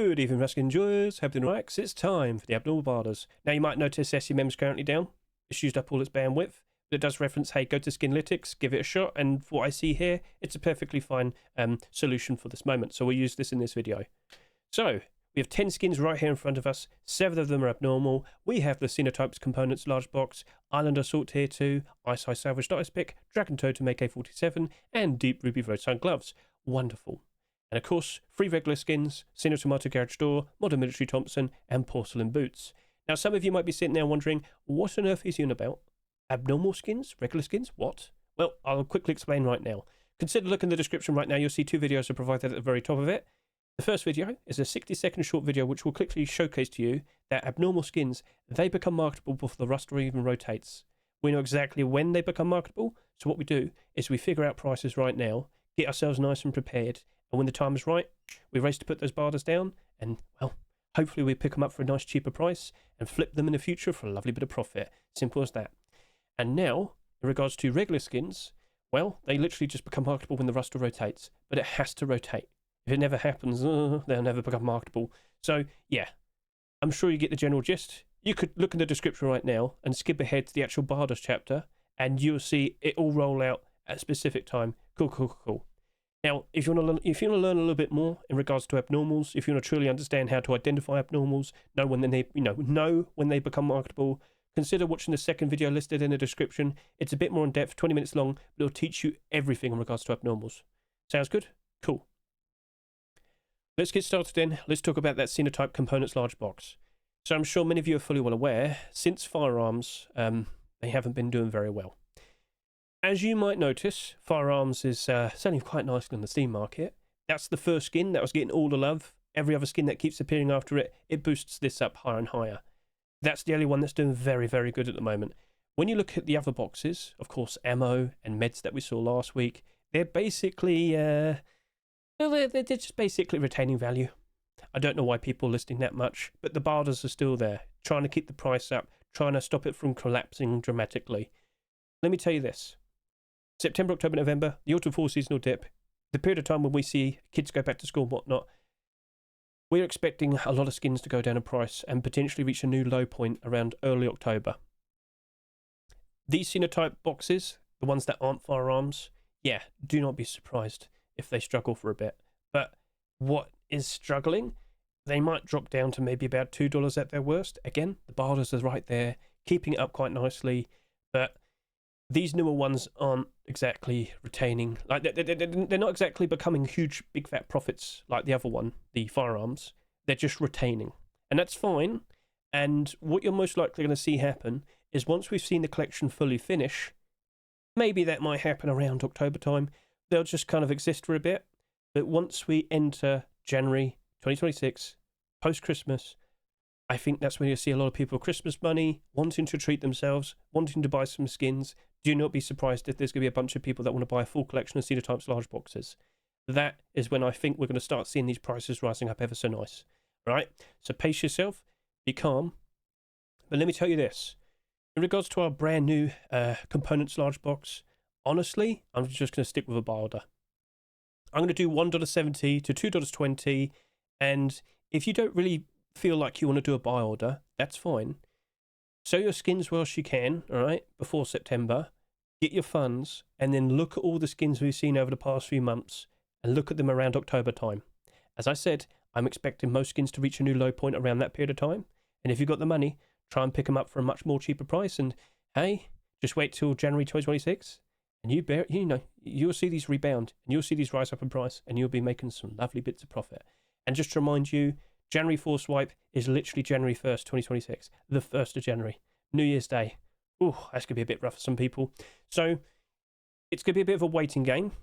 Good evening, Ruskin enjoyers. Hope you're doing right, 'cause it's time for the abnormal barders. Now, you might notice SEMM is currently down. It's used up all its bandwidth. But it does reference, hey, go to Skinlytics, give it a shot, and for what I see here, it's a perfectly fine solution for this moment. So we'll use this in this video. So, we have 10 skins right here in front of us. 7 of them are abnormal. We have the Sinotypes components large box, Island Assault Tier 2, Eye Salvaged Icepick, Dragon Totem AK-47, and Deep Ruby Roadsign gloves. Wonderful. And of course, 3 regular skins, Sinotomato Garage Door, Modern Military Thompson, and Porcelain Boots. Now, some of you might be sitting there wondering, what on earth is he on about? Abnormal skins? Regular skins? What? Well, I'll quickly explain right now. Consider looking in the description right now. You'll see 2 videos are provided at the very top of it. The first video is a 60-second short video which will quickly showcase to you that abnormal skins, they become marketable before the rust or even rotates. We know exactly when they become marketable, so what we do is we figure out prices right now, get ourselves nice and prepared, and when the time is right, we race to put those barders down, and, well, hopefully we pick them up for a nice cheaper price and flip them in the future for a lovely bit of profit. Simple as that. And now, in regards to regular skins, well, they literally just become marketable when the rust rotates, but it has to rotate. If it never happens, they'll never become marketable. So, yeah, I'm sure you get the general gist. You could look in the description right now and skip ahead to the actual barders chapter, and you'll see it all roll out at a specific time. Cool. Now, if you want to learn a little bit more in regards to abnormals, if you want to truly understand how to identify abnormals, know when they become marketable, consider watching the second video listed in the description. It's a bit more in depth, 20 minutes long, but it'll teach you everything in regards to abnormals. Sounds good? Cool. Let's get started then. Let's talk about that Sinotype components large box. So I'm sure many of you are fully well aware, since firearms, they haven't been doing very well. As you might notice, firearms is selling quite nicely on the Steam market. That's the first skin that was getting all the love. Every other skin that keeps appearing after it, it boosts this up higher and higher. That's the only one that's doing very, very good at the moment. When you look at the other boxes, of course, ammo and meds that we saw last week, they're basically, they're just basically retaining value. I don't know why people are listing that much, but the barders are still there, trying to keep the price up, trying to stop it from collapsing dramatically. Let me tell you this. September, October, November, the autumn fall seasonal dip, the period of time when we see kids go back to school and whatnot, we're expecting a lot of skins to go down in price and potentially reach a new low point around early October. These Sinotype boxes, the ones that aren't firearms, yeah, do not be surprised if they struggle for a bit. But what is struggling, they might drop down to maybe about $2 at their worst. Again, the barders are right there, keeping it up quite nicely, but these newer ones aren't exactly retaining, like they're not exactly becoming huge, big fat profits like the other one, the firearms. They're just retaining, and that's fine. And what you're most likely going to see happen is once we've seen the collection fully finish, maybe that might happen around October time. They'll just kind of exist for a bit, but once we enter January 2026, post-Christmas, I think that's when you'll see a lot of people with Christmas money, wanting to treat themselves, wanting to buy some skins. Do not be surprised if there's going to be a bunch of people that want to buy a full collection of Sinotypes large boxes. That is when I think we're going to start seeing these prices rising up ever so nice. Right? So pace yourself, be calm. But let me tell you this. In regards to our brand new components large box, honestly, I'm just going to stick with a barder. I'm going to do $1.70 to $2.20, and if you don't really feel like you want to do a buy order, that's fine. Sell your skins whilst you can, all right, before September. Get your funds, and then look at all the skins we've seen over the past few months, and look at them around October time. As I said, I'm expecting most skins to reach a new low point around that period of time, and if you've got the money, try and pick them up for a much more cheaper price, and hey, just wait till January 2026, and you'll see these rebound, and you'll see these rise up in price, and you'll be making some lovely bits of profit. And just to remind you, January 4th swipe is literally January 1st, 2026. The 1st of January. New Year's Day. Ooh, that's going to be a bit rough for some people. So, it's going to be a bit of a waiting game.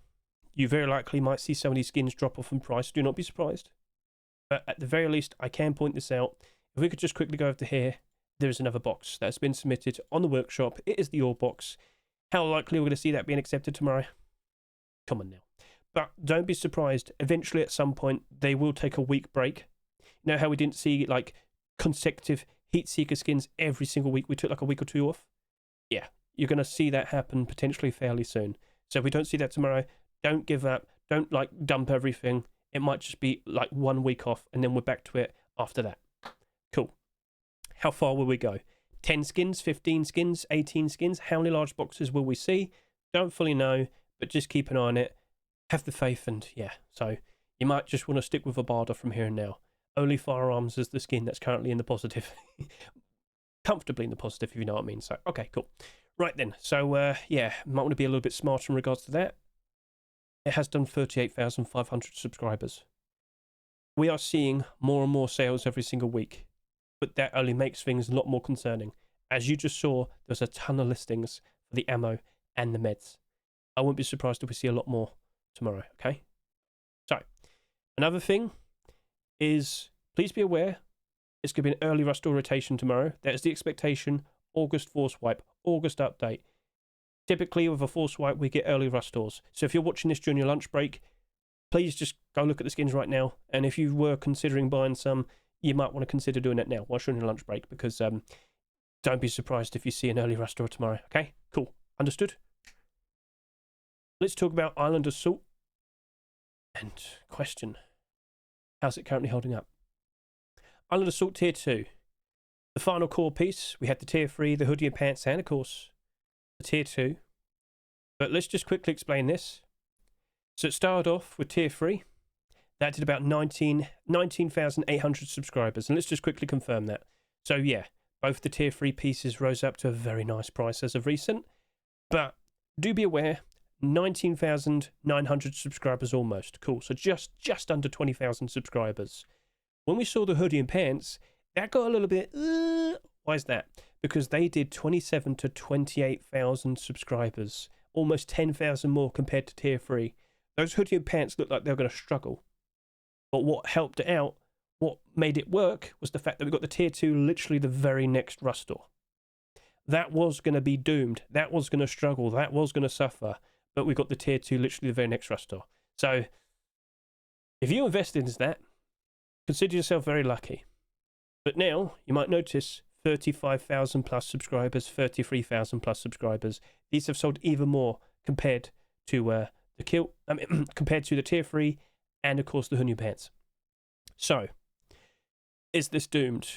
You very likely might see some of these skins drop off in price. Do not be surprised. But at the very least, I can point this out. If we could just quickly go over to here, there is another box that's been submitted on the workshop. It is the All box. How likely we're going to see that being accepted tomorrow? Come on now. But don't be surprised. Eventually, at some point, they will take a week break. You know how we didn't see like consecutive Heatseeker skins every single week? We took like a week or 2 off. Yeah, you're going to see that happen potentially fairly soon. So if we don't see that tomorrow, don't give up. Don't like dump everything. It might just be like 1 week off, and then we're back to it after that. Cool. How far will we go? 10 skins, 15 skins, 18 skins? How many large boxes will we see? Don't fully know, but just keep an eye on it. Have the faith, and yeah. So you might just want to stick with a Barda from here and now. Only firearms is the skin that's currently in the positive. Comfortably in the positive, if you know what I mean. So, okay, cool. Right then. So, yeah, might want to be a little bit smarter in regards to that. It has done 38,500 subscribers. We are seeing more and more sales every single week, but that only makes things a lot more concerning. As you just saw, there's a ton of listings for the ammo and the meds. I wouldn't be surprised if we see a lot more tomorrow, okay? So, another thing is, please be aware, it's going to be an early rust door rotation tomorrow. That is the expectation. August force wipe, August update. Typically, with a force wipe, we get early rust doors. So if you're watching this during your lunch break, please just go look at the skins right now. And if you were considering buying some, you might want to consider doing that now whilst you're on your lunch break, because don't be surprised if you see an early rust door tomorrow. Okay, cool. Understood? Let's talk about Island Assault. And question, how's it currently holding up? Island Assault Tier 2. The final core piece, we had the Tier 3, the hoodie and pants, and of course, the Tier 2. But let's just quickly explain this. So it started off with Tier 3. That did about 19,800 subscribers. And let's just quickly confirm that. So yeah, both the Tier 3 pieces rose up to a very nice price as of recent. But do be aware, 19,900 subscribers almost. Cool. So just under 20,000 subscribers. When we saw the hoodie and pants, that got a little bit, why is that? Because they did 27 to 28,000 subscribers, almost 10,000 more compared to Tier 3. Those hoodie and pants looked like they were going to struggle. But what helped it out, what made it work, was the fact that we got the Tier 2 literally the very next rust door. That was going to be doomed. That was going to struggle. That was going to suffer. But we got the Tier 2 literally the very next rust door. So, if you invested in that, consider yourself very lucky. But now, you might notice 35,000 plus subscribers, 33,000 plus subscribers. These have sold even more compared to the kilt, compared to the Tier 3 and, of course, the hoodie pants. So, is this doomed?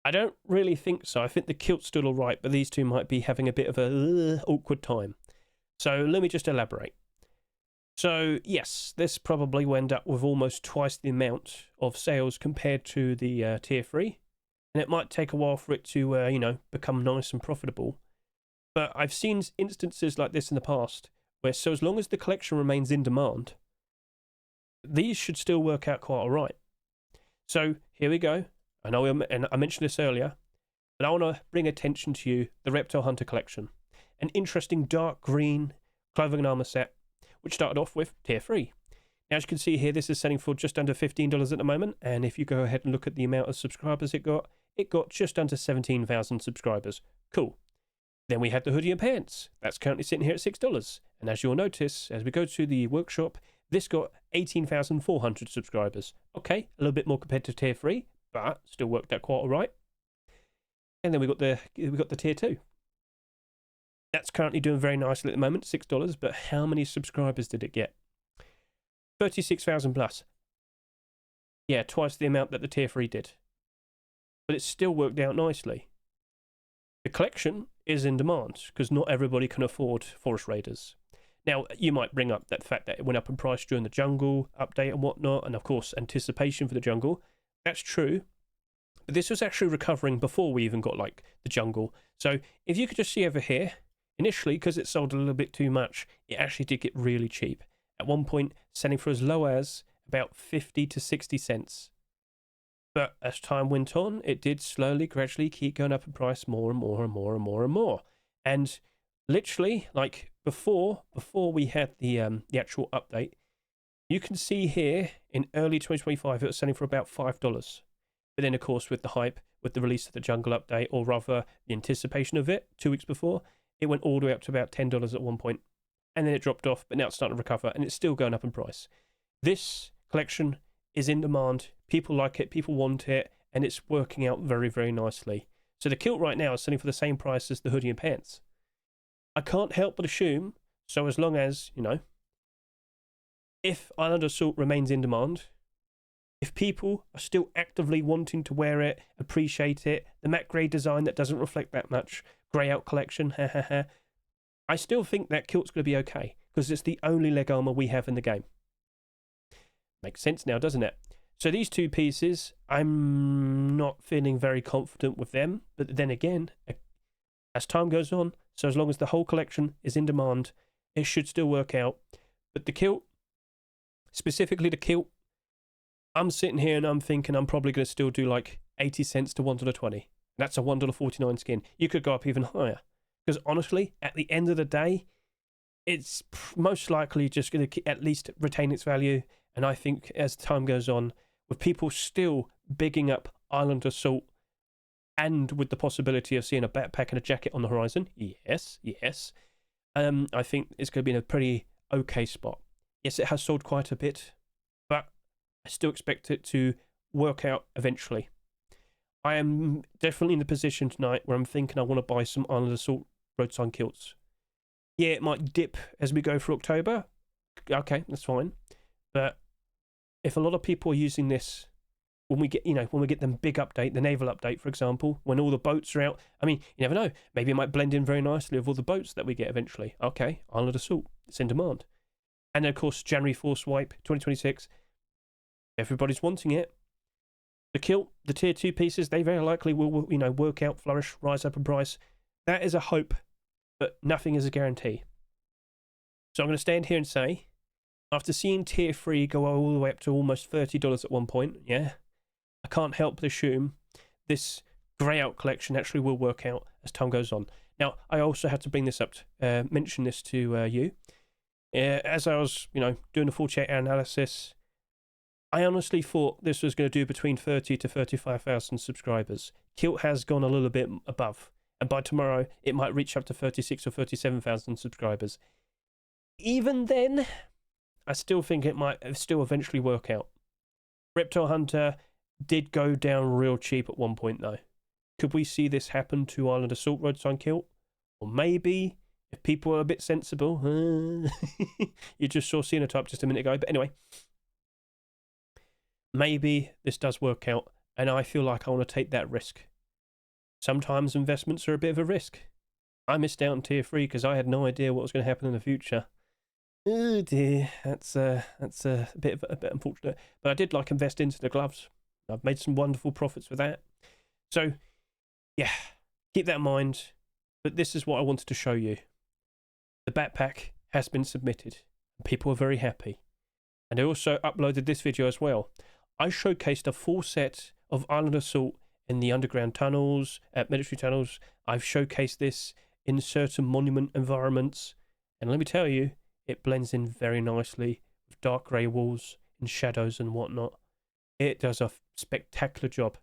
I don't really think so. I think the kilt's still all right, but these two might be having a bit of a awkward time. So, let me just elaborate. So, yes, this probably will end up with almost twice the amount of sales compared to the Tier 3. And it might take a while for it to, become nice and profitable. But I've seen instances like this in the past, where so as long as the collection remains in demand, these should still work out quite all right. So, here we go. I know, and I mentioned this earlier, but I want to bring attention to you, the Reptile Hunter collection. An interesting dark green clothing and armor set, which started off with Tier 3. Now, as you can see here, this is selling for just under $15 at the moment, and if you go ahead and look at the amount of subscribers it got just under 17,000 subscribers. Cool. Then we had the hoodie and pants. That's currently sitting here at $6. And as you'll notice, as we go to the workshop, this got 18,400 subscribers. Okay, a little bit more compared to Tier 3, but still worked out quite all right. And then we got the Tier 2. That's currently doing very nicely at the moment, $6, but how many subscribers did it get? 36,000 plus. Yeah, twice the amount that the Tier 3 did. But it still worked out nicely. The collection is in demand, because not everybody can afford Forest Raiders. Now, you might bring up that fact that it went up in price during the jungle update and whatnot, and of course, anticipation for the jungle. That's true. But this was actually recovering before we even got, the jungle. So, if you could just see over here, initially, because it sold a little bit too much, it actually did get really cheap. At one point, selling for as low as about 50 to 60 cents. But as time went on, it did slowly, gradually keep going up in price more and more and more and more and more. And literally, before we had the actual update, you can see here in early 2025, it was selling for about $5. But then, of course, with the hype, with the release of the jungle update, or rather the anticipation of it 2 weeks before, it went all the way up to about $10 at one point, and then it dropped off, but now it's starting to recover, and it's still going up in price. This collection is in demand. People like it, people want it, and it's working out very, very nicely. So the kilt right now is selling for the same price as the hoodie and pants. I can't help but assume, so as long as, if Island Assault remains in demand, if people are still actively wanting to wear it, appreciate it, the matte grey design that doesn't reflect that much, grey out collection, I still think that kilt's going to be okay, because it's the only leg armour we have in the game. Makes sense now, doesn't it? So these two pieces, I'm not feeling very confident with them, but then again, as time goes on, so as long as the whole collection is in demand, it should still work out. But the kilt, specifically the kilt, I'm sitting here and I'm thinking I'm probably going to still do like 80 cents to $1.20. That's a $1.49 skin. You could go up even higher. Because honestly, at the end of the day, it's most likely just going to at least retain its value. And I think as time goes on, with people still bigging up Island Assault, and with the possibility of seeing a backpack and a jacket on the horizon, yes, I think it's going to be in a pretty okay spot. Yes, it has sold quite a bit, but I still expect it to work out eventually. I am definitely in the position tonight where I'm thinking I want to buy some Island Assault Roadsign kilts. Yeah, it might dip as we go through October. Okay, that's fine. But if a lot of people are using this when we get, when we get them big update, the naval update, for example, when all the boats are out, I mean, you never know. Maybe it might blend in very nicely with all the boats that we get eventually. Okay, Island Assault, it's in demand. And then, of course, January Force Wipe 2026. Everybody's wanting it. The kilt, the tier 2 pieces, they very likely will, work out, flourish, rise up in price. That is a hope, but nothing is a guarantee. So I'm going to stand here and say, after seeing tier 3 go all the way up to almost $30 at one point, yeah, I can't help but assume this grey out collection actually will work out as time goes on. Now, I also had to bring this up, mention this to you. As I was, doing a full check analysis, I honestly thought this was going to do between 30 to 35,000 subscribers. Kilt has gone a little bit above, and by tomorrow it might reach up to 36 or 37,000 subscribers. Even then, I still think it might still eventually work out. Reptile Hunter did go down real cheap at one point though. Could we see this happen to Island Assault Roadsign kilt? Or maybe, if people are a bit sensible, you just saw Sinotype just a minute ago, but anyway, maybe this does work out, and I feel like I want to take that risk. Sometimes investments are a bit of a risk. I missed out on tier 3 because I had no idea what was going to happen in the future. Oh dear, that's a bit unfortunate. But I did invest into the gloves. I've made some wonderful profits with that. So, yeah, keep that in mind. But this is what I wanted to show you. The backpack has been submitted. And people are very happy. And I also uploaded this video as well. I showcased a full set of Island Assault in the underground tunnels, military tunnels. I've showcased this in certain monument environments. And let me tell you, it blends in very nicely with dark grey walls and shadows and whatnot. It does a spectacular job.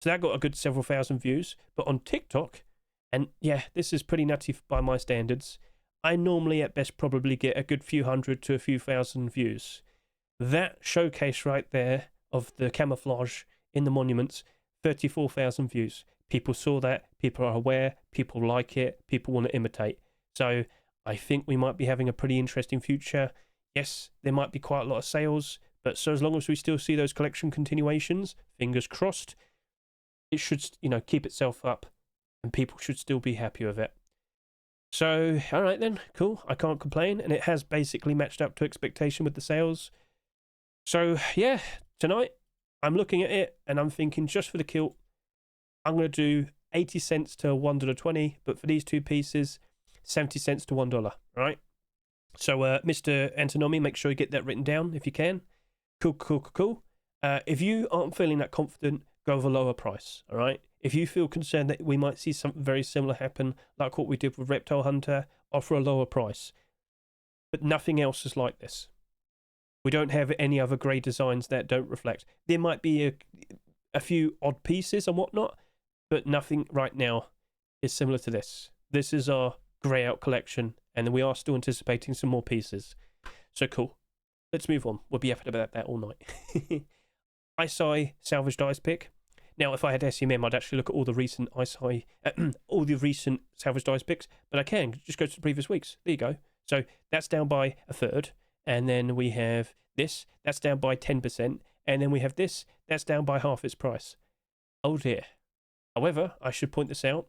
So that got a good several thousand views. But on TikTok, and yeah, this is pretty nutty by my standards, I normally at best probably get a good few hundred to a few thousand views. That showcase right there of the camouflage in the monuments, 34,000 views. People saw that, people are aware, people like it, people want to imitate. So I think we might be having a pretty interesting future. Yes, there might be quite a lot of sales, but so as long as we still see those collection continuations, fingers crossed, it should, keep itself up and people should still be happy with it. So, all right then, cool. I can't complain, and it has basically matched up to expectation with the sales. So, yeah, tonight I'm looking at it and I'm thinking just for the kilt, I'm going to do 80 cents to $1.20, but for these two pieces, 70 cents to $1, right? So, Mr. Antonomy, make sure you get that written down if you can. Cool. If you aren't feeling that confident, go with a lower price, all right? If you feel concerned that we might see something very similar happen, like what we did with Reptile Hunter, offer a lower price. But nothing else is like this. We don't have any other grey designs that don't reflect. There might be a few odd pieces and whatnot, but nothing right now is similar to this. This is our grey out collection, and we are still anticipating some more pieces. So cool. Let's move on. We'll be effing about that all night. Eye salvaged Icepick. Now, if I had SMM, I'd actually look at all the recent all the recent salvaged Icepicks, but I can just go to the previous weeks. There you go. So that's down by a third. And then we have this, that's down by 10%. And then we have this, that's down by half its price. Oh dear. However, I should point this out.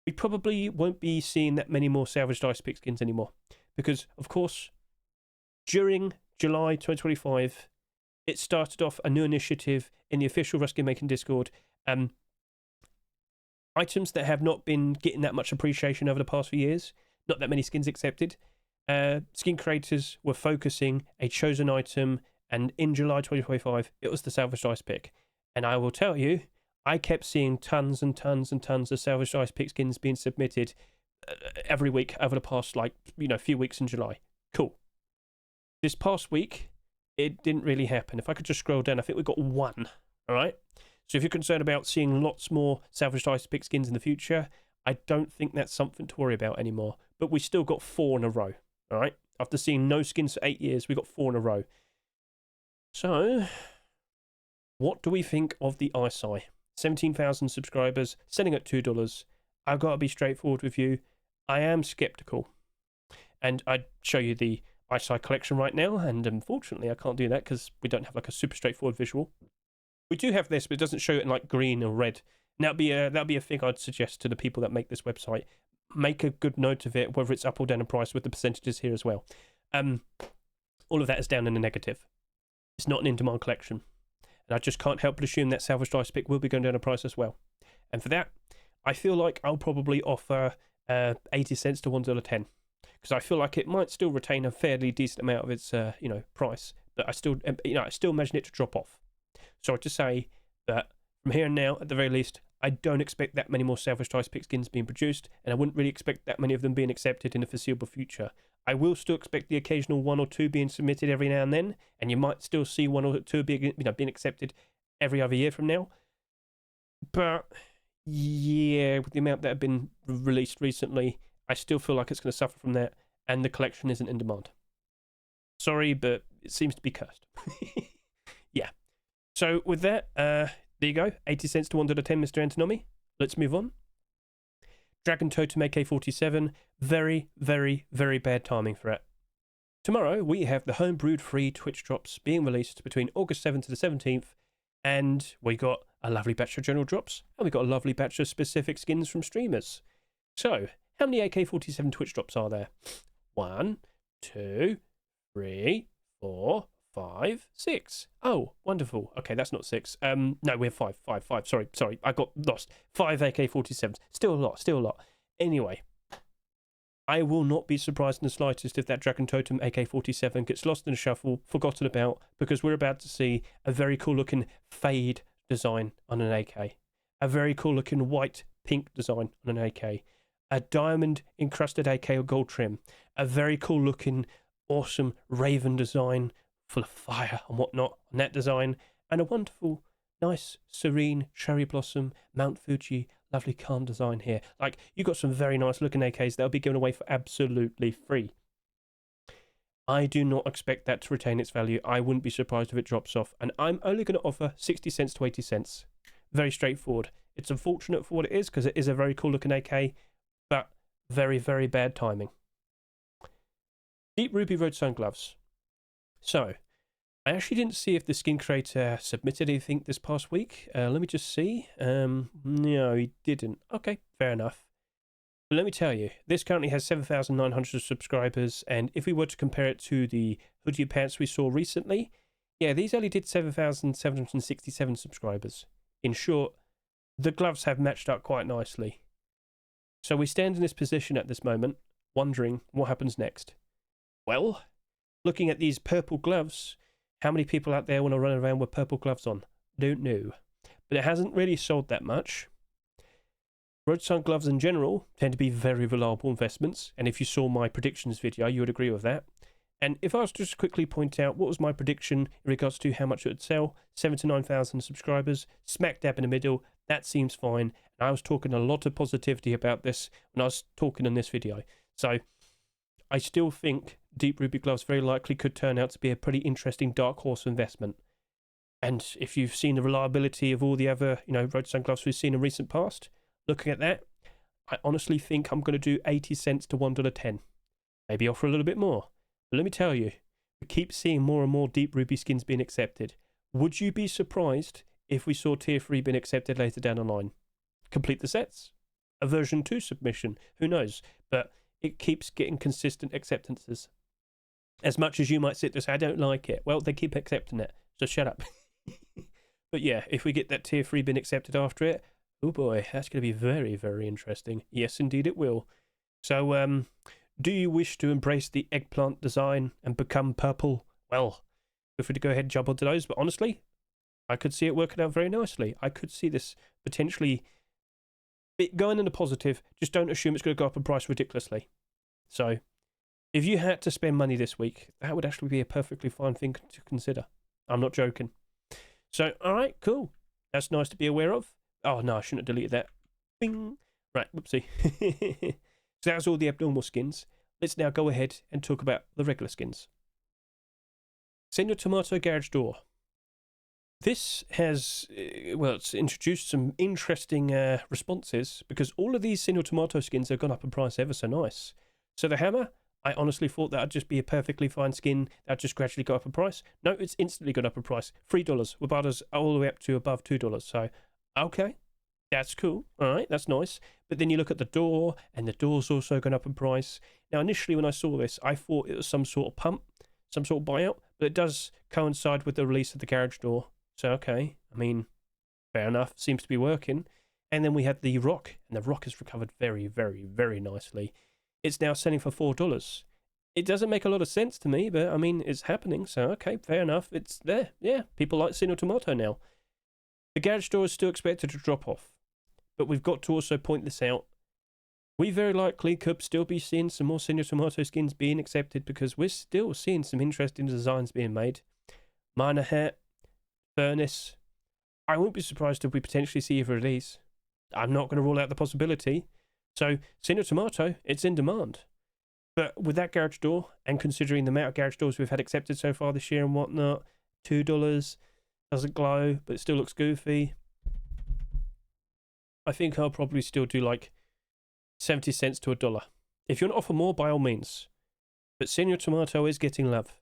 We probably won't be seeing that many more salvaged Icepick skins anymore. Because, of course, during July 2025, it started off a new initiative in the official Rust Game Making Discord. Items that have not been getting that much appreciation over the past few years, not that many skins accepted. Skin creators were focusing a chosen item, and in July 2025, it was the salvaged Icepick. And I will tell you, I kept seeing tons and tons and tons of salvaged Icepick skins being submitted every week over the past, few weeks in July. Cool. This past week, it didn't really happen. If I could just scroll down, I think we got one. All right. So if you're concerned about seeing lots more salvaged Icepick skins in the future, I don't think that's something to worry about anymore. But we still got 4 in a row. All right. After seeing no skins for 8 years, we got 4 in a row. So, what do we think of the Eye? 17,000 subscribers, selling at $2. I've got to be straightforward with you. I am skeptical. And I'd show you the Eye collection right now, and unfortunately I can't do that because we don't have like a super straightforward visual. We do have this, but it doesn't show it in like green or red. And that'd be a thing I'd suggest to the people that make this website. Make a good note of it, whether it's up or down in price, with the percentages here as well. All of that is down in the negative. It's not an in-demand collection. And I just can't help but assume that salvaged Icepick will be going down in price as well. And for that, I feel like I'll probably offer 80 cents to $1.10. Because I feel like it might still retain a fairly decent amount of its, price. But I still imagine it to drop off. So to say that from here and now, at the very least, I don't expect that many more salvaged Icepick skins being produced, and I wouldn't really expect that many of them being accepted in the foreseeable future. I will still expect the occasional 1 or 2 being submitted every now and then, and you might still see 1 or 2 being accepted every other year from now. But yeah, with the amount that have been released recently, I still feel like it's going to suffer from that, and the collection isn't in demand. Sorry, but it seems to be cursed. Yeah. So with that, there you go. 80 cents to $1.10, Mr. Antonomy. Let's move on. Dragon Totem AK-47. Very, very, very bad timing for it. Tomorrow, we have the homebrewed free Twitch drops being released between August 7th to the 17th. And we got a lovely batch of general drops. And we got a lovely batch of specific skins from streamers. So, how many AK-47 Twitch drops are there? 1, 2, 3, 4, 5, 6. Oh, wonderful. Okay, that's not 6. No, we have 5. Sorry. I got lost. 5 AK-47s. Still a lot. Anyway, I will not be surprised in the slightest if that Dragon Totem AK-47 gets lost in the shuffle, forgotten about, because we're about to see a very cool looking fade design on an AK. A very cool looking white-pink design on an AK. A diamond encrusted AK or gold trim. A very cool looking, awesome Raven design full of fire and whatnot on that design, and a wonderful, nice, serene cherry blossom Mount Fuji lovely calm design here. Like, you got some very nice looking AKs that'll be given away for absolutely free. I do not expect that to retain its value. I wouldn't be surprised if it drops off, and I'm only going to offer 60 cents to 80 cents. Very straightforward. It's unfortunate for what it is, because it is a very cool looking AK, but very, very bad timing. Deep Ruby Roadsign gloves. So, I actually didn't see if the skin creator submitted anything this past week. Let me just see. No, he didn't. Okay, fair enough. But let me tell you, this currently has 7,900 subscribers, and if we were to compare it to the hoodie pants we saw recently, yeah, these only did 7,767 subscribers. In short, the gloves have matched up quite nicely. So we stand in this position at this moment, wondering what happens next. Well, looking at these purple gloves, how many people out there want to run around with purple gloves on? Don't know. But it hasn't really sold that much. Roadsign gloves in general tend to be very reliable investments, and if you saw my predictions video, you would agree with that. And if I was to just quickly point out what was my prediction in regards to how much it would sell, 7,000 to 9,000 subscribers, smack dab in the middle, that seems fine. And I was talking a lot of positivity about this when I was talking in this video. So I still think Deep Ruby gloves very likely could turn out to be a pretty interesting dark horse investment. And if you've seen the reliability of all the other, Roadsign gloves we've seen in recent past, looking at that, I honestly think I'm going to do 80 cents to $1.10. Maybe offer a little bit more. But let me tell you, We keep seeing more and more Deep Ruby skins being accepted. Would you be surprised if we saw Tier 3 being accepted later down the line? Complete the sets. A version 2 submission. Who knows? But it keeps getting consistent acceptances. As much as you might sit there and say, I don't like it. Well, they keep accepting it. So shut up. But yeah, if we get that Tier 3 being accepted after it, oh boy, that's going to be very, very interesting. Yes, indeed it will. So, do you wish to embrace the eggplant design and become purple? Well, feel free to go ahead and jump onto those. But honestly, I could see it working out very nicely. I could see this potentially going in the positive. Just don't assume it's going to go up in price ridiculously. So, if you had to spend money this week, that would actually be a perfectly fine thing to consider. I'm not joking. So, all right, cool. That's nice to be aware of. Oh, no, I shouldn't have deleted that. Bing. Right, whoopsie. So that's all the abnormal skins. Let's now go ahead and talk about the regular skins. Senior Tomato Garage Door. This has, well, it's introduced some interesting responses because all of these Senior Tomato skins have gone up in price ever so nice. So the hammer, I honestly thought that would just be a perfectly fine skin that would just gradually go up in price. No, it's instantly gone up in price. $3, with others all the way up to above $2. So, okay. That's cool. All right, that's nice. But then you look at the door, and the door's also gone up in price. Now, initially when I saw this, I thought it was some sort of pump, some sort of buyout, but it does coincide with the release of the garage door. So, okay, I mean, fair enough. Seems to be working. And then we had the rock, and the rock has recovered very, very, very nicely. It's now selling for $4. It doesn't make a lot of sense to me, but I mean, it's happening. So, okay, fair enough. It's there. Yeah, people like Sino Tomato now. The garage door is still expected to drop off. But we've got to also point this out. We very likely could still be seeing some more Senior Tomato skins being accepted because we're still seeing some interesting designs being made. Miner hat, furnace. I won't be surprised if we potentially see either of these. I'm not going to rule out the possibility. So, Senior Tomato, it's in demand. But with that garage door, and considering the amount of garage doors we've had accepted so far this year and whatnot, $2, doesn't glow, but it still looks goofy. I think I'll probably still do like 70 cents to $1. If you want to offer more, by all means. But Senior Tomato is getting love.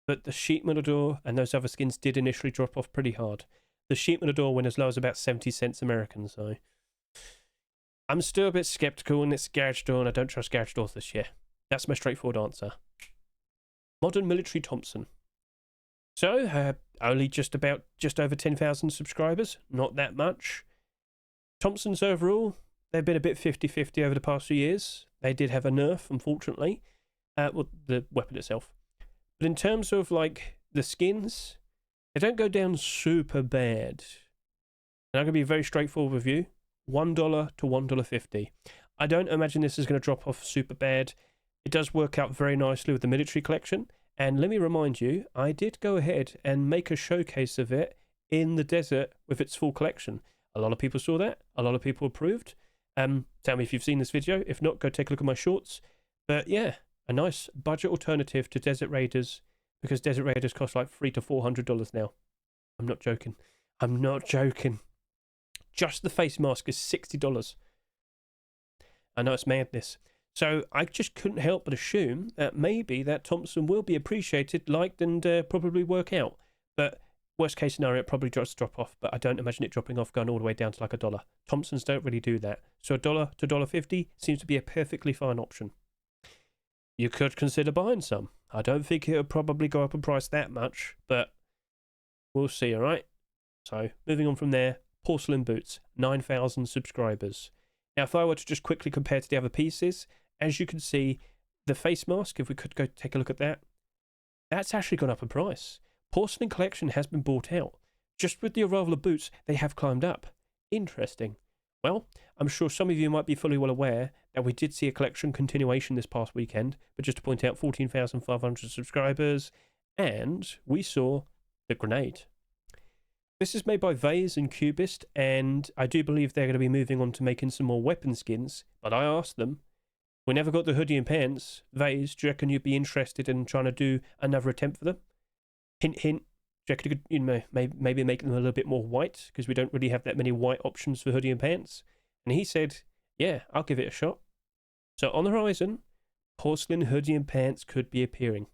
But the Sheet Metal Door and those other skins did initially drop off pretty hard. The Sheet Metal Door went as low as about 70 cents American, so I'm still a bit skeptical in this garage door, and I don't trust garage doors this year. That's my straightforward answer. Modern Military Thompson. So, only just over 10,000 subscribers. Not that much. Thompsons overall, they've been a bit 50-50 over the past few years. They did have a nerf, unfortunately. Well, the weapon itself. But in terms of, like, the skins, they don't go down super bad. And I'm going to be very straightforward with you. $1 to $1.50. I don't imagine this is going to drop off super bad. It does work out very nicely with the military collection. And let me remind you, I did go ahead and make a showcase of it in the desert with its full collection. A lot of people saw that. A lot of people approved. Tell me if you've seen this video. If not, go take a look at my shorts. But yeah, a nice budget alternative to Desert Raiders, because Desert Raiders cost like $300 to $400 now. I'm not joking. I'm not joking. Just the face mask is $60. I know it's madness. So I just couldn't help but assume that maybe that Thompson will be appreciated, liked, and probably work out. But worst case scenario, it probably just drop off, but I don't imagine it dropping off, going all the way down to like $1. Thompsons don't really do that. So $1 to $1.50 seems to be a perfectly fine option. You could consider buying some. I don't think it would probably go up in price that much, but we'll see, all right? So moving on from there, Porcelain Boots, 9,000 subscribers. Now, if I were to just quickly compare to the other pieces, as you can see, the face mask, if we could go take a look at that, that's actually gone up in price. Porcelain Collection has been bought out. Just with the arrival of boots, they have climbed up. Interesting. Well, I'm sure some of you might be fully well aware that we did see a collection continuation this past weekend, but just to point out, 14,500 subscribers, and we saw the grenade. This is made by Vase and Cubist, and I do believe they're going to be moving on to making some more weapon skins, but I asked them, we never got the hoodie and pants. Vase, do you reckon you'd be interested in trying to do another attempt for them? Hint, hint. Do you reckon you could maybe make them a little bit more white, because we don't really have that many white options for hoodie and pants? And he said, yeah, I'll give it a shot. So on the horizon, porcelain hoodie and pants could be appearing.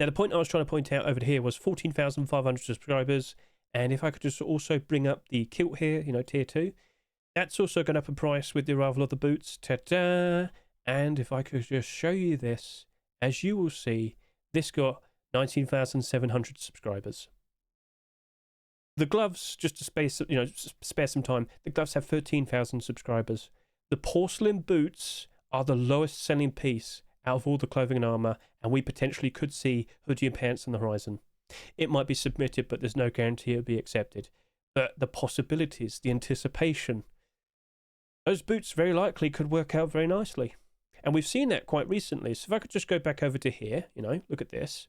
Now, the point I was trying to point out over here was 14,500 subscribers. And if I could just also bring up the kilt here, you know, tier 2, that's also gone up in price with the arrival of the boots. Ta-da! And if I could just show you this, as you will see, this got 19,700 subscribers. The gloves, just to spare some time, the gloves have 13,000 subscribers. The porcelain boots are the lowest selling piece out of all the clothing and armor, and we potentially could see hoodie and pants on the horizon. It might be submitted, but there's no guarantee it'll be accepted. But the possibilities, the anticipation, those boots very likely could work out very nicely. And we've seen that quite recently. So if I could just go back over to here, you know, look at this.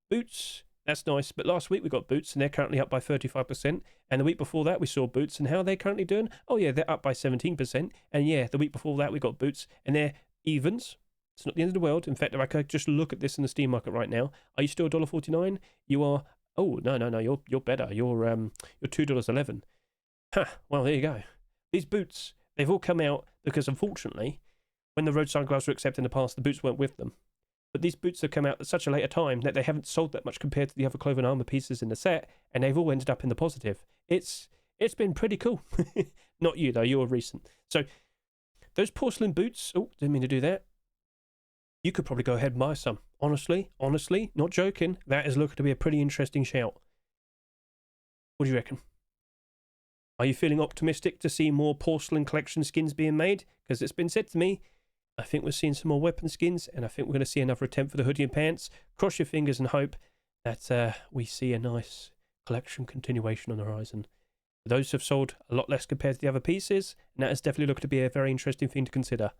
Boots, that's nice. But last week we got boots and they're currently up by 35%. And the week before that we saw boots, and how are they currently doing? Oh yeah, they're up by 17%. And yeah, the week before that we got boots and they're evens. It's not the end of the world. In fact, if I could just look at this in the Steam market right now, are you still $1.49? You are. Oh no, you're better. You're $2.11. Ha! Well, there you go. These boots, they've all come out because unfortunately, when the Roadsign gloves were accepted in the past, the boots weren't with them. But these boots have come out at such a later time that they haven't sold that much compared to the other clothing armor pieces in the set, and they've all ended up in the positive. It's been pretty cool. Not you though. You're recent. So those porcelain boots. Oh, didn't mean to do that. You could probably go ahead and buy some. Honestly, not joking. That is looking to be a pretty interesting shout. What do you reckon? Are you feeling optimistic to see more porcelain collection skins being made? Because it's been said to me, I think we're seeing some more weapon skins, and I think we're going to see another attempt for the hoodie and pants. Cross your fingers and hope that we see a nice collection continuation on the horizon. Those have sold a lot less compared to the other pieces, and that is definitely looking to be a very interesting thing to consider.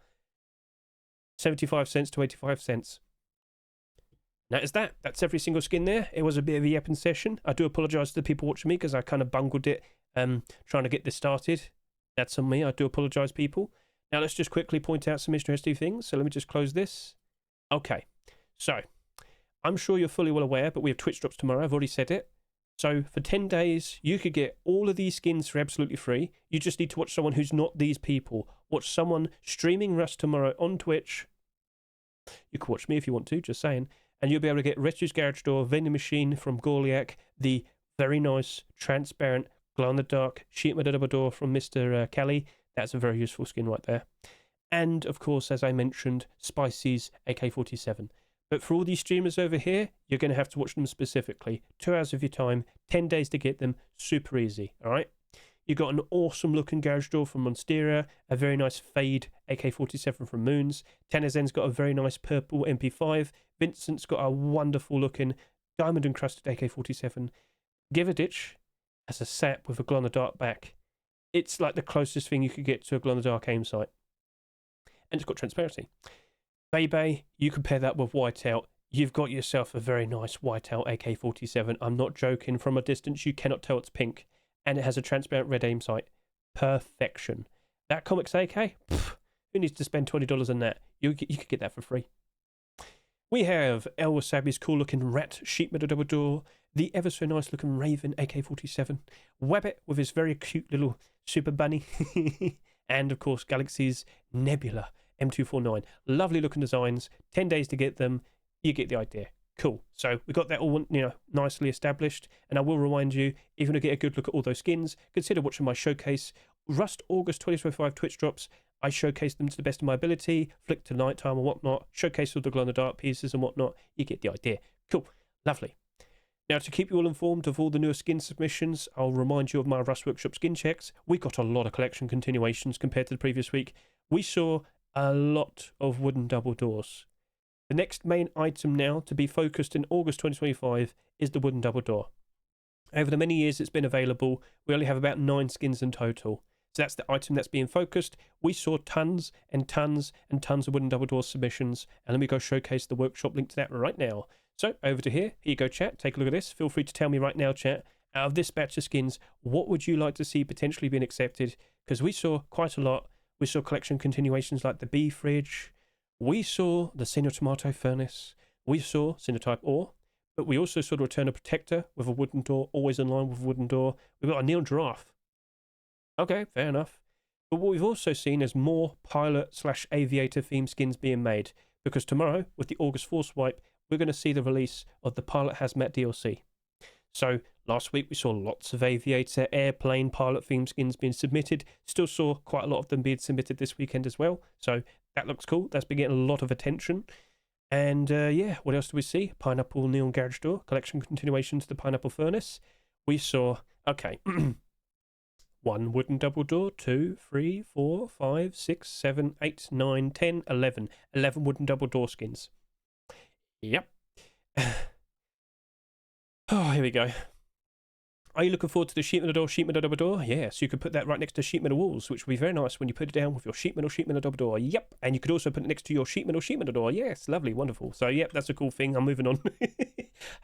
75 cents to 85 cents. That is that. That's every single skin there. It was a bit of a yapping session. I do apologise to the people watching me because I kind of bungled it trying to get this started. That's on me. I do apologise, people. Now let's just quickly point out some interesting things. So let me just close this. Okay. So I'm sure you're fully well aware, but we have Twitch drops tomorrow. I've already said it. So for 10 days, you could get all of these skins for absolutely free. You just need to watch someone who's not these people. Watch someone streaming Rust tomorrow on Twitch. You can watch me if you want to, just saying. And you'll be able to get Retsu's Garage Door, Vending Machine from Gorliak, the very nice, transparent, glow-in-the-dark sheet metal double door from Mr. Kelly. That's a very useful skin right there. And, of course, as I mentioned, Spicy's AK-47. But for all these streamers over here, you're going to have to watch them specifically. 2 hours of your time, 10 days to get them, super easy, all right? You got an awesome looking garage door from Monstera, a very nice fade AK-47 from Moons. Tanazen's got a very nice purple MP5. Vincent's got a wonderful looking diamond encrusted AK-47. Giverditch has a sap with a glow-in-the-dark back. It's like the closest thing you could get to a glow-in-the-dark aim sight. And it's got transparency. Bebe, you compare that with Whiteout, you've got yourself a very nice Whiteout AK-47. I'm not joking. From a distance, you cannot tell it's pink. And it has a transparent red aim sight. Perfection. That Comics AK? Pff, who needs to spend $20 on that? You could get that for free. We have El Wasabi's cool looking rat sheet metal double door. The ever so nice looking Raven AK-47. Wabbit with his very cute little super bunny. And of course Galaxy's Nebula M249. Lovely looking designs. 10 days to get them. You get the idea. Cool. So we got that all, nicely established. And I will remind you, if you want to get a good look at all those skins, consider watching my showcase. Rust August 2025 Twitch drops. I showcase them to the best of my ability, flick to nighttime or whatnot, showcase all the glow-in-the-dark pieces and whatnot. You get the idea. Cool. Lovely. Now, to keep you all informed of all the newer skin submissions, I'll remind you of my Rust Workshop skin checks. We got a lot of collection continuations compared to the previous week. We saw a lot of wooden double doors. The next main item now to be focused in August 2025 is the wooden double door. Over the many years it's been available, we only have about 9 skins in total. So that's the item that's being focused. We saw tons and tons and tons of wooden double door submissions. And let me go showcase the workshop link to that right now. So over to here. Here you go, chat. Take a look at this. Feel free to tell me right now, chat, out of this batch of skins, what would you like to see potentially being accepted? Because we saw quite a lot. We saw collection continuations like the bee fridge. We saw the Sinotype furnace. We saw Sinotype ore. But we also saw the return of Protector with a wooden door, always in line with a wooden door. We've got a neon giraffe. Okay, fair enough. But what we've also seen is more pilot/aviator theme skins being made. Because tomorrow, with the August Force Wipe, we're going to see the release of the Pilot Hazmat DLC. So last week we saw lots of aviator, airplane, pilot theme skins being submitted. Still saw quite a lot of them being submitted this weekend as well. So that looks cool. That's been getting a lot of attention. And yeah, what else do we see? Pineapple Neon Garage Door, collection continuation to the Pineapple Furnace. We saw, okay, 1 wooden double door, 2, 3, 4, 5, 6, 7, 8, 9, 10, 11. 11 wooden double door skins. Yep. Oh, here we go. Are you looking forward to the sheet metal door, sheet metal double door? Yes, you could put that right next to sheet metal walls, which would be very nice when you put it down with your sheet metal double door. Yep. And you could also put it next to your sheet metal door. Yes, lovely, wonderful. So, yep, that's a cool thing. I'm moving on.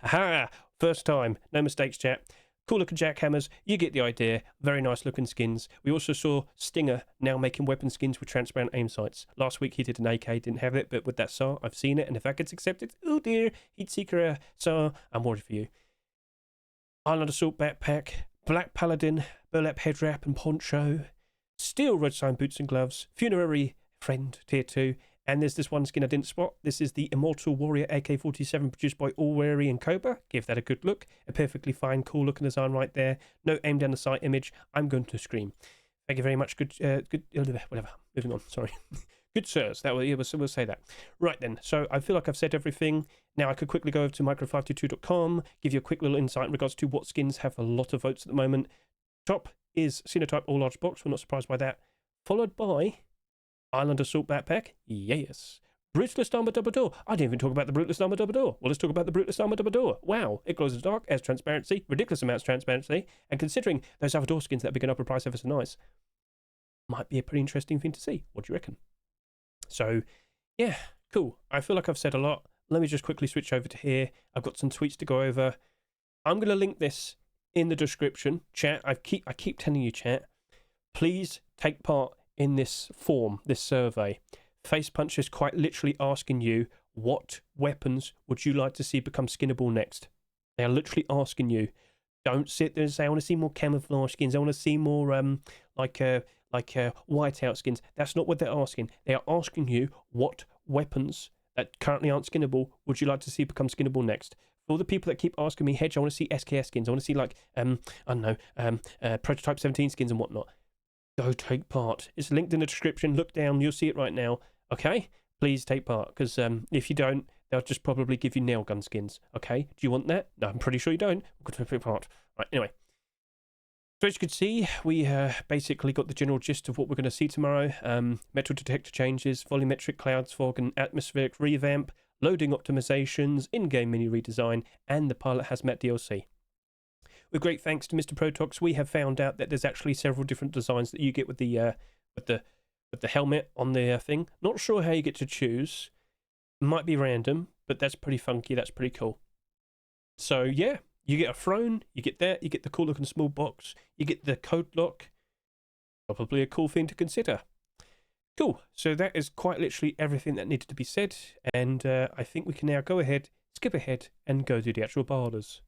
Aha! First time. No mistakes, chat. Cool looking jackhammers. You get the idea. Very nice looking skins. We also saw Stinger now making weapon skins with transparent aim sights. Last week he did an AK, didn't have it, but with that SAR, I've seen it. And if that gets accepted, oh dear, Heat Seeker SAR, I'm worried for you. Island Assault Backpack, Black Paladin, Burlap Head Wrap and Poncho, Steel Roadsign Boots and Gloves, Funerary Friend Tier 2, and there's this one skin I didn't spot. This is the Immortal Warrior AK-47 produced by Allweary and Cobra. Give that a good look. A perfectly fine, cool looking design right there. No aim down the sight image. I'm going to scream. Thank you very much. Good, whatever. Moving on, sorry. Good sirs, we'll say that. Right then, so I feel like I've said everything. Now I could quickly go over to micro522.com, give you a quick little insight in regards to what skins have a lot of votes at the moment. Top is Sinotype All Large Box, we're not surprised by that. Followed by Island Assault Backpack, yes. Brutalist Armor Double Door, I didn't even talk about the Brutalist Armor Double Door. Well, let's talk about the Brutalist Armor Double Door. Wow, it glows in the dark, has transparency, ridiculous amounts of transparency, and considering those other door skins that are big enough for price ever so nice, might be a pretty interesting thing to see. What do you reckon? So, yeah, cool. I feel like I've said a lot. Let me just quickly switch over to here. I've got some tweets to go over. I'm going to link this in the description. Chat, I keep telling you, chat, please take part in this form, this survey. Face Punch is quite literally asking you, what weapons would you like to see become skinnable next? They are literally asking you. Don't sit there and say, I want to see more camouflage skins. I want to see more whiteout skins. That's not what they're asking. They are asking you what weapons that currently aren't skinnable would you like to see become skinnable next. For all the people that keep asking me, Hedge, I want to see SKS skins. I want to see Prototype 17 skins and whatnot. Go take part. It's linked in the description. Look down. You'll see it right now. Okay? Please take part, because if you don't, they'll just probably give you nail gun skins. Okay? Do you want that? No, I'm pretty sure you don't. We're going to take part. Right, anyway. So as you can see, we basically got the general gist of what we're going to see tomorrow. Metal detector changes, volumetric clouds, fog and atmospheric revamp, loading optimizations, in-game mini redesign, and the Pilot Hazmat DLC. With great thanks to Mr. Protox, we have found out that there's actually several different designs that you get with the helmet on the thing. Not sure how you get to choose. Might be random, but that's pretty funky. That's pretty cool. So yeah. You get a throne, you get that, you get the cool looking small box, you get the code lock. Probably a cool thing to consider. Cool, so that is quite literally everything that needed to be said, and I think we can now go ahead, skip ahead, and go to the actual barders.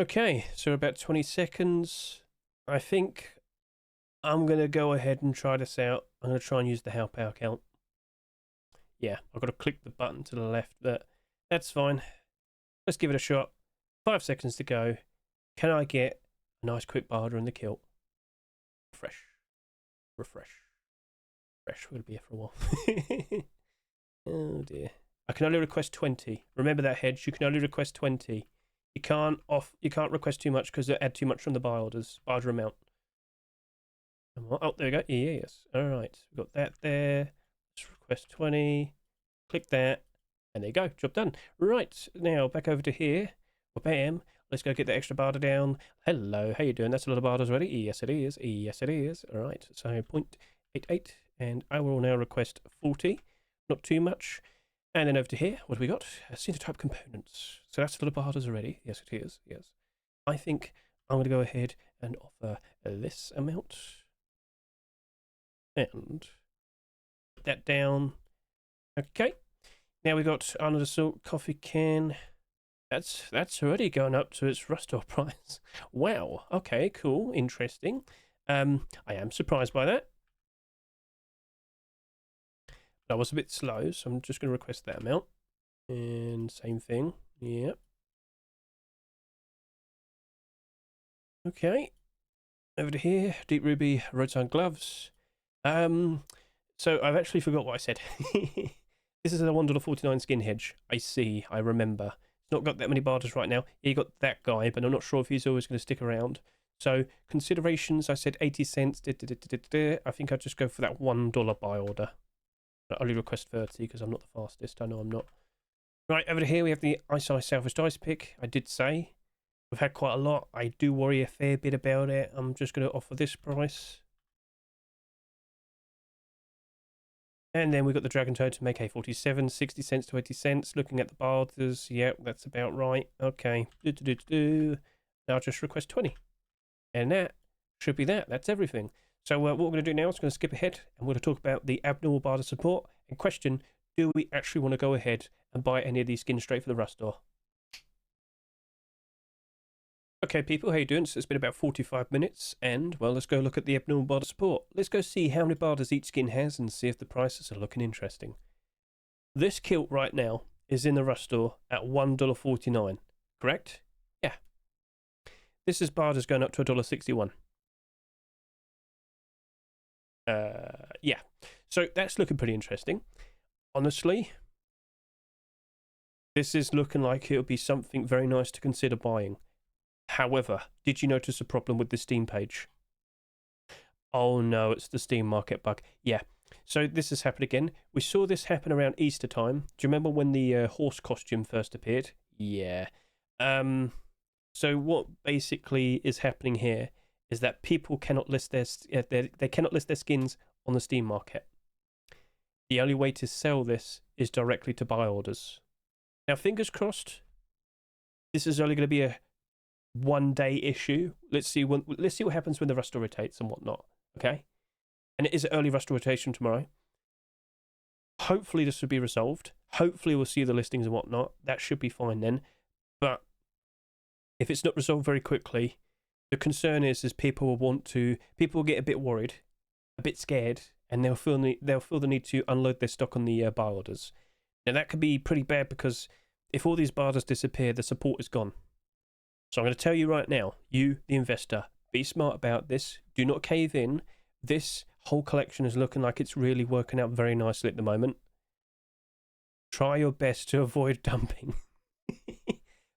Okay, so about 20 seconds. I think I'm going to go ahead and try this out. I'm going to try and use the How Power count. Yeah, I've got to click the button to the left, but that's fine. Let's give it a shot. 5 seconds to go. Can I get a nice quick barder in the kilt? Refresh. We'll be here for a while. Oh dear. I can only request 20. Remember that, Hedge. You can only request 20. You can't request too much because it'll add too much from the barder amount. Oh, there we go. Yes. Alright. We've got that there. Let's request 20. Click that. And there you go, job done. Right, now back over to here. Well, bam. Let's go get the extra barter down. Hello, how you doing? That's a lot of barders already. Yes, it is. Yes, it is. All right, so 0.88. And I will now request 40. Not too much. And then over to here, what have we got? Sinotype components. So that's a lot of barders already. Yes, it is. Yes. I think I'm going to go ahead and offer this amount. And put that down. Okay. Now we got Island Assault coffee can. That's already going up to its Rustore price. Wow. Okay, cool. Interesting. I am surprised by that. That was a bit slow, so I'm just going to request that amount. And same thing. Yep. Okay. Over to here. Deep Ruby Roadsign gloves. So I've actually forgot what I said. This is a $1.49 skin Hedge. I see. I remember. It's not got that many barters right now. You got that guy, but I'm not sure if he's always going to stick around. So considerations, I said 80 cents. I think I'd just go for that $1 buy order. I only request 30 because I'm not the fastest. I know I'm not. Right, over to here we have the Eye Icepick. I did say we've had quite a lot. I do worry a fair bit about it. I'm just going to offer this price. And then we've got the Dragon Totem AK-47, 60 cents to 80 cents. Looking at the barters, yep, that's about right. Okay. Now I'll just request 20. And that should be that. That's everything. So what we're going to do now is going to skip ahead and we're going to talk about the abnormal barter support and question, do we actually want to go ahead and buy any of these skins straight for the Rust store? Okay, people, how you doing? So it's been about 45 minutes, and, well, let's go look at the abnormal barter support. Let's go see how many barters each skin has and see if the prices are looking interesting. This kilt right now is in the Rust store at $1.49, correct? Yeah. This is barters going up to $1.61. Yeah. So that's looking pretty interesting. Honestly, this is looking like it'll be something very nice to consider buying. However, did you notice a problem with the Steam page? Oh no, it's the Steam Market bug. Yeah, so this has happened again. We saw this happen around Easter time. Do you remember when the horse costume first appeared? Yeah. So what basically is happening here is that people cannot list they cannot list their skins on the Steam Market. The only way to sell this is directly to buy orders. Now, fingers crossed, this is only going to be a one-day issue. Let's see what happens when the Rust rotates and whatnot. Okay, and it is an early Rust rotation tomorrow. Hopefully this will be resolved. Hopefully we'll see the listings and whatnot. That should be fine then. But if it's not resolved very quickly, the concern is people will get a bit worried, a bit scared, and they'll feel the need to unload their stock on the buy orders. Now that could be pretty bad because if all these barters disappear, the support is gone. So I'm going to tell you right now, you, the investor, be smart about this. Do not cave in. This whole collection is looking like it's really working out very nicely at the moment. Try your best to avoid dumping.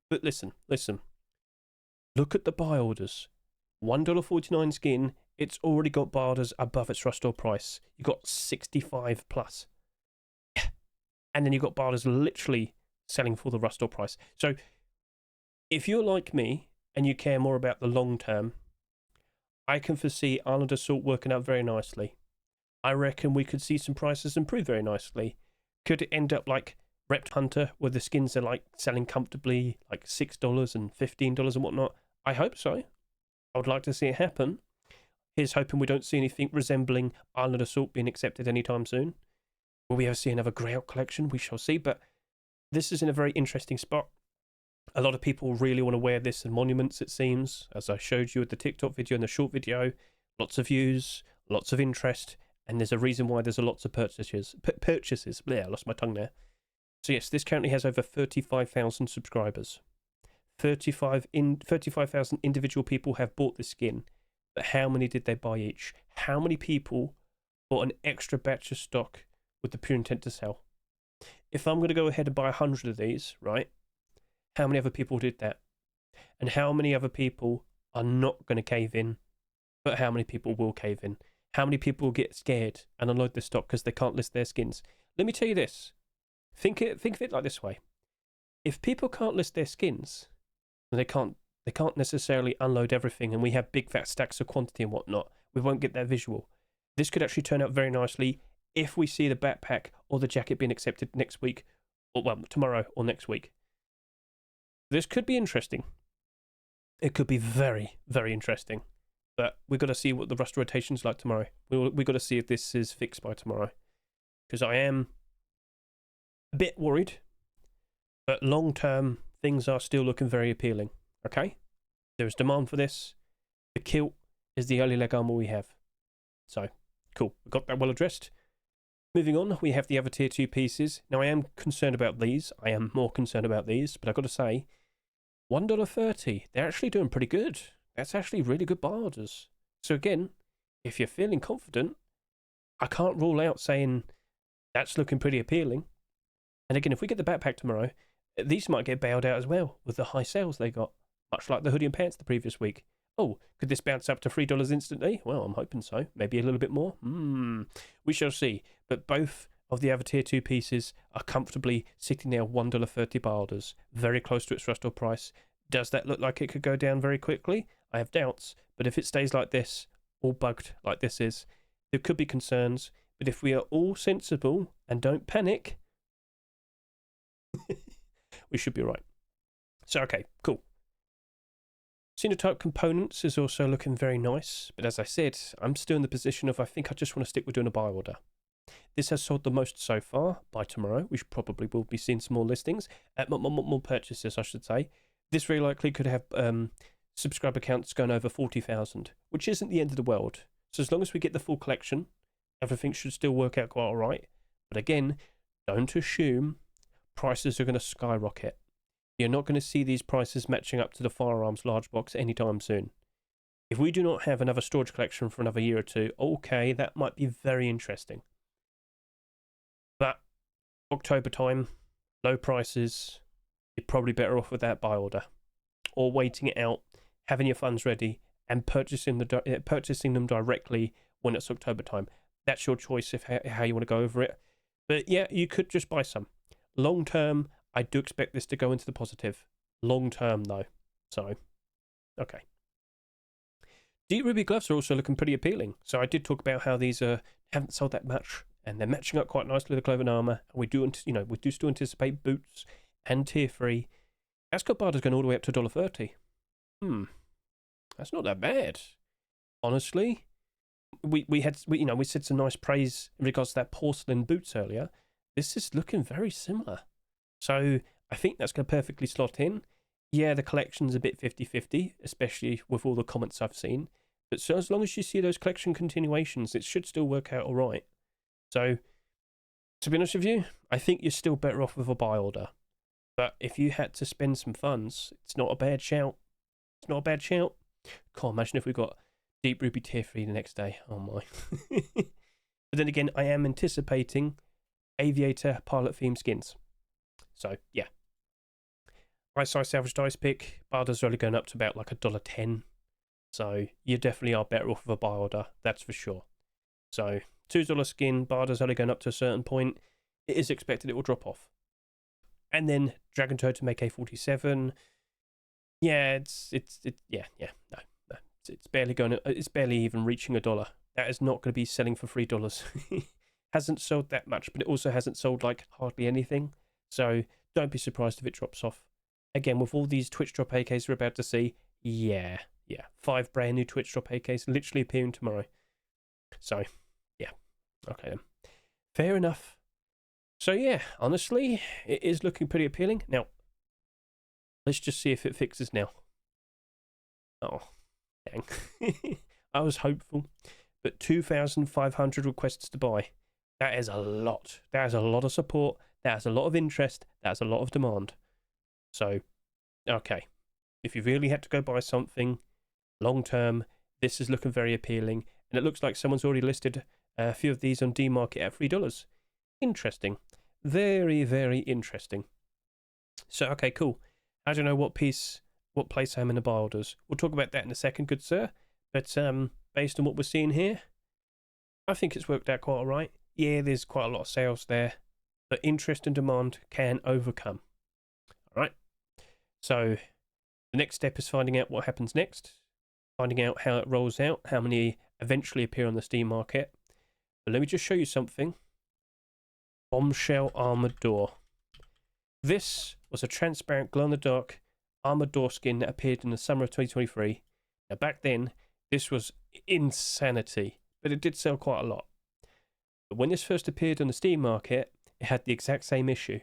But listen. Look at the buy orders. $1.49 skin. It's already got barters above its Rust store price. You've got 65 plus. Yeah. And then you've got barters literally selling for the Rust store price. So if you're like me and you care more about the long term, I can foresee Island Assault working out very nicely. I reckon we could see some prices improve very nicely. Could it end up like Rep Hunter, where the skins are like selling comfortably, like $6 and $15 and whatnot? I hope so. I would like to see it happen. Here's hoping we don't see anything resembling Island Assault being accepted anytime soon. Will we ever see another Grey Out collection? We shall see. But this is in a very interesting spot. A lot of people really want to wear this in monuments, it seems, as I showed you with the TikTok video and the short video. Lots of views, lots of interest, and there's a reason why there's a lots of purchases. Yeah, I lost my tongue there. So yes, this currently has over 35,000 subscribers. 35,000 individual people have bought this skin, but how many did they buy each? How many people bought an extra batch of stock with the pure intent to sell? If I'm going to go ahead and buy 100 of these, right? How many other people did that? And how many other people are not going to cave in, but how many people will cave in? How many people will get scared and unload their stock because they can't list their skins? Let me tell you this. Think of it like this way. If people can't list their skins, they can't necessarily unload everything, and we have big fat stacks of quantity and whatnot, we won't get that visual. This could actually turn out very nicely if we see the backpack or the jacket being accepted next week, or well, tomorrow or next week. This could be interesting. It could be very, very interesting. But we've got to see what the Rust rotation's like tomorrow. We've got to see if this is fixed by tomorrow. Because I am a bit worried. But long term, things are still looking very appealing. Okay? There is demand for this. The kilt is the only leg armor we have. So, cool. We got that well addressed. Moving on, we have the other tier 2 pieces. Now, I am concerned about these. I am more concerned about these, but I've got to say, $1.30, they're actually doing pretty good. That's actually really good buy orders. So again, if you're feeling confident, I can't rule out saying that's looking pretty appealing. And again, if we get the backpack tomorrow, these might get bailed out as well with the high sales they got, much like the hoodie and pants the previous week. Oh, could this bounce up to $3 instantly? Well, I'm hoping so. Maybe a little bit more. We shall see. But both of the other tier 2 pieces are comfortably sitting there $1.30 buy orders, very close to its rust or price. Does that look like it could go down very quickly? I have doubts. But if it stays like this, all bugged like this is, there could be concerns. But if we are all sensible and don't panic, we should be right. So, okay, cool. Sinotype components is also looking very nice, but as I said, I'm still in the position of I think I just want to stick with doing a buy order. This has sold the most so far. By tomorrow, we probably will be seeing some more listings, more purchases, I should say. This very likely could have subscriber counts going over 40,000, which isn't the end of the world. So as long as we get the full collection, everything should still work out quite all right. But again, don't assume prices are going to skyrocket. You're not going to see these prices matching up to the firearms large box anytime soon. If we do not have another storage collection for another year or two, okay, that might be very interesting. But October time, low prices, you're probably better off with that buy order. Or waiting it out, having your funds ready, and purchasing them directly when it's October time. That's your choice of how you want to go over it. But yeah, you could just buy some. Long term, I do expect this to go into the positive. Long term, though. So, okay. Deep Ruby gloves are also looking pretty appealing. So I did talk about how these haven't sold that much, and they're matching up quite nicely with the clothing armor. And we do still anticipate boots and tier 3. Ascot Barter's going all the way up to $1.30. That's not that bad, honestly. We said some nice praise in regards to that porcelain boots earlier. This is looking very similar. So I think that's going to perfectly slot in. Yeah, the collection's a bit 50-50, especially with all the comments I've seen. But so as long as you see those collection continuations, it should still work out all right. So, to be honest with you, I think you're still better off with a buy order. But if you had to spend some funds, it's not a bad shout. It's not a bad shout. God, imagine if we got Deep Ruby Tier 3 the next day. Oh my. But then again, I am anticipating Aviator Pilot theme skins. So, yeah. Size salvaged Eye Icepick, Barter's only going up to about like $1.10. So, you definitely are better off with a buy order, that's for sure. So, $2 skin, Barter's only going up to a certain point. It is expected it will drop off. And then Dragon Totem AK-47. Yeah, it's barely even reaching $1. That is not going to be selling for $3. Hasn't sold that much, but it also hasn't sold like hardly anything. So don't be surprised if it drops off. Again, with all these Twitch drop AKs we're about to see, yeah, 5 brand new Twitch drop AKs literally appearing tomorrow. So, yeah, okay then. Fair enough. So yeah, honestly, it is looking pretty appealing. Now, let's just see if it fixes now. Oh, dang. I was hopeful, but 2,500 requests to buy. That is a lot. That is a lot of support. That is a lot of interest. That's a lot of demand. So, okay. If you really had to go buy something long term, this is looking very appealing. And it looks like someone's already listed a few of these on D-Market at $3. Interesting. Very, very interesting. So, okay, cool. I don't know what place I'm in the buy orders. We'll talk about that in a second, good sir. But based on what we're seeing here, I think it's worked out quite all right. Yeah, there's quite a lot of sales there, but interest and demand can overcome. All right. So the next step is finding out what happens next, finding out how it rolls out, how many eventually appear on the Steam market. But let me just show you something. Bombshell armored door. This was a transparent glow-in-the-dark armored door skin that appeared in the summer of 2023. Now back then, this was insanity, but it did sell quite a lot. But when this first appeared on the Steam market, it had the exact same issue,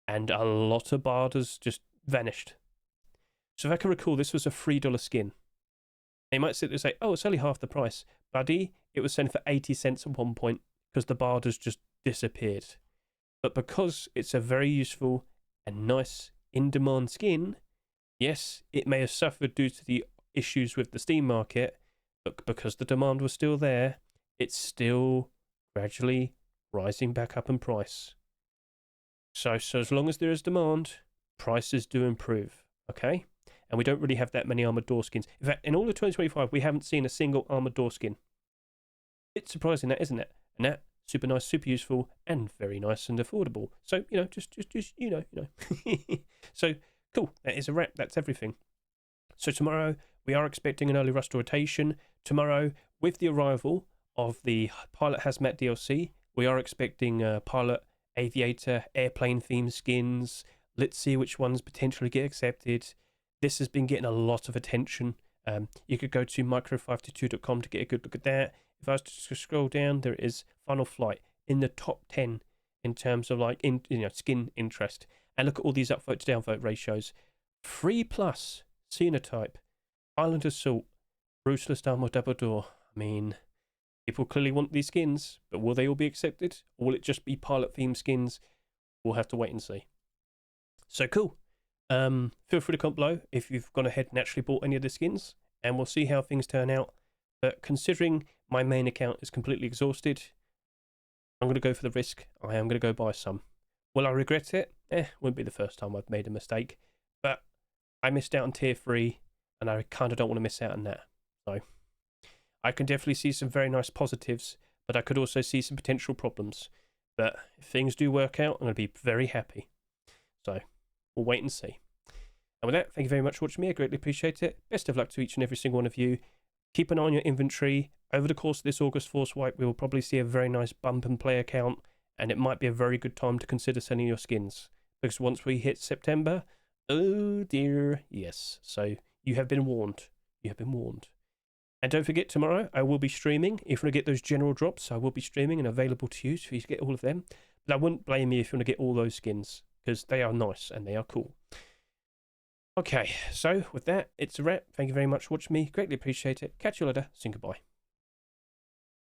and a lot of barders just vanished. So if I can recall, this was a $3 skin. They might sit there and say, oh, it's only half the price. Buddy, it was selling for 80 cents at one point because the barders just disappeared. But because it's a very useful and nice in-demand skin, yes, it may have suffered due to the issues with the Steam market, but because the demand was still there, it's still gradually rising back up in price. So as long as there is demand, prices do improve, okay? And we don't really have that many Armored Door skins. In fact, in all of 2025, we haven't seen a single Armored Door skin. It's surprising that, isn't it? And that, super nice, super useful, and very nice and affordable. So, just So, cool. That is a wrap. That's everything. So tomorrow, we are expecting an early Rust rotation. Tomorrow, with the arrival of the Pilot Hazmat DLC, we are expecting Pilot, Aviator, Airplane theme skins. Let's see which ones potentially get accepted. This has been getting a lot of attention. You could go to micro522.com to get a good look at that. If I was to scroll down, there is Final Flight in the top 10 in terms of skin interest. And look at all these upvote to downvote ratios. 3+, Sinotype, Island Assault, Brutalist Armor Double Door. I mean, people clearly want these skins, but will they all be accepted? Or will it just be pilot theme skins? We'll have to wait and see. So cool. Feel free to comment below if you've gone ahead and actually bought any of the skins, and we'll see how things turn out. But considering my main account is completely exhausted, I'm going to go for the risk. I am going to go buy some. Will I regret it? Wouldn't be the first time I've made a mistake. But I missed out on tier 3, and I kind of don't want to miss out on that. So I can definitely see some very nice positives, but I could also see some potential problems. But if things do work out, I'm going to be very happy. So we'll wait and see. And with that, thank you very much for watching me. I greatly appreciate it. Best of luck to each and every single one of you. Keep an eye on your inventory. Over the course of this August Force Wipe, we will probably see a very nice bump and play account, and it might be a very good time to consider selling your skins. Because once we hit September, oh dear, yes. So you have been warned. You have been warned. And don't forget, tomorrow I will be streaming. If you want to get those general drops, I will be streaming and available to you so you get all of them. But I wouldn't blame you if you want to get all those skins, because they are nice and they are cool. Okay, so with that, it's a wrap. Thank you very much for watching me. Greatly appreciate it. Catch you later. Say goodbye.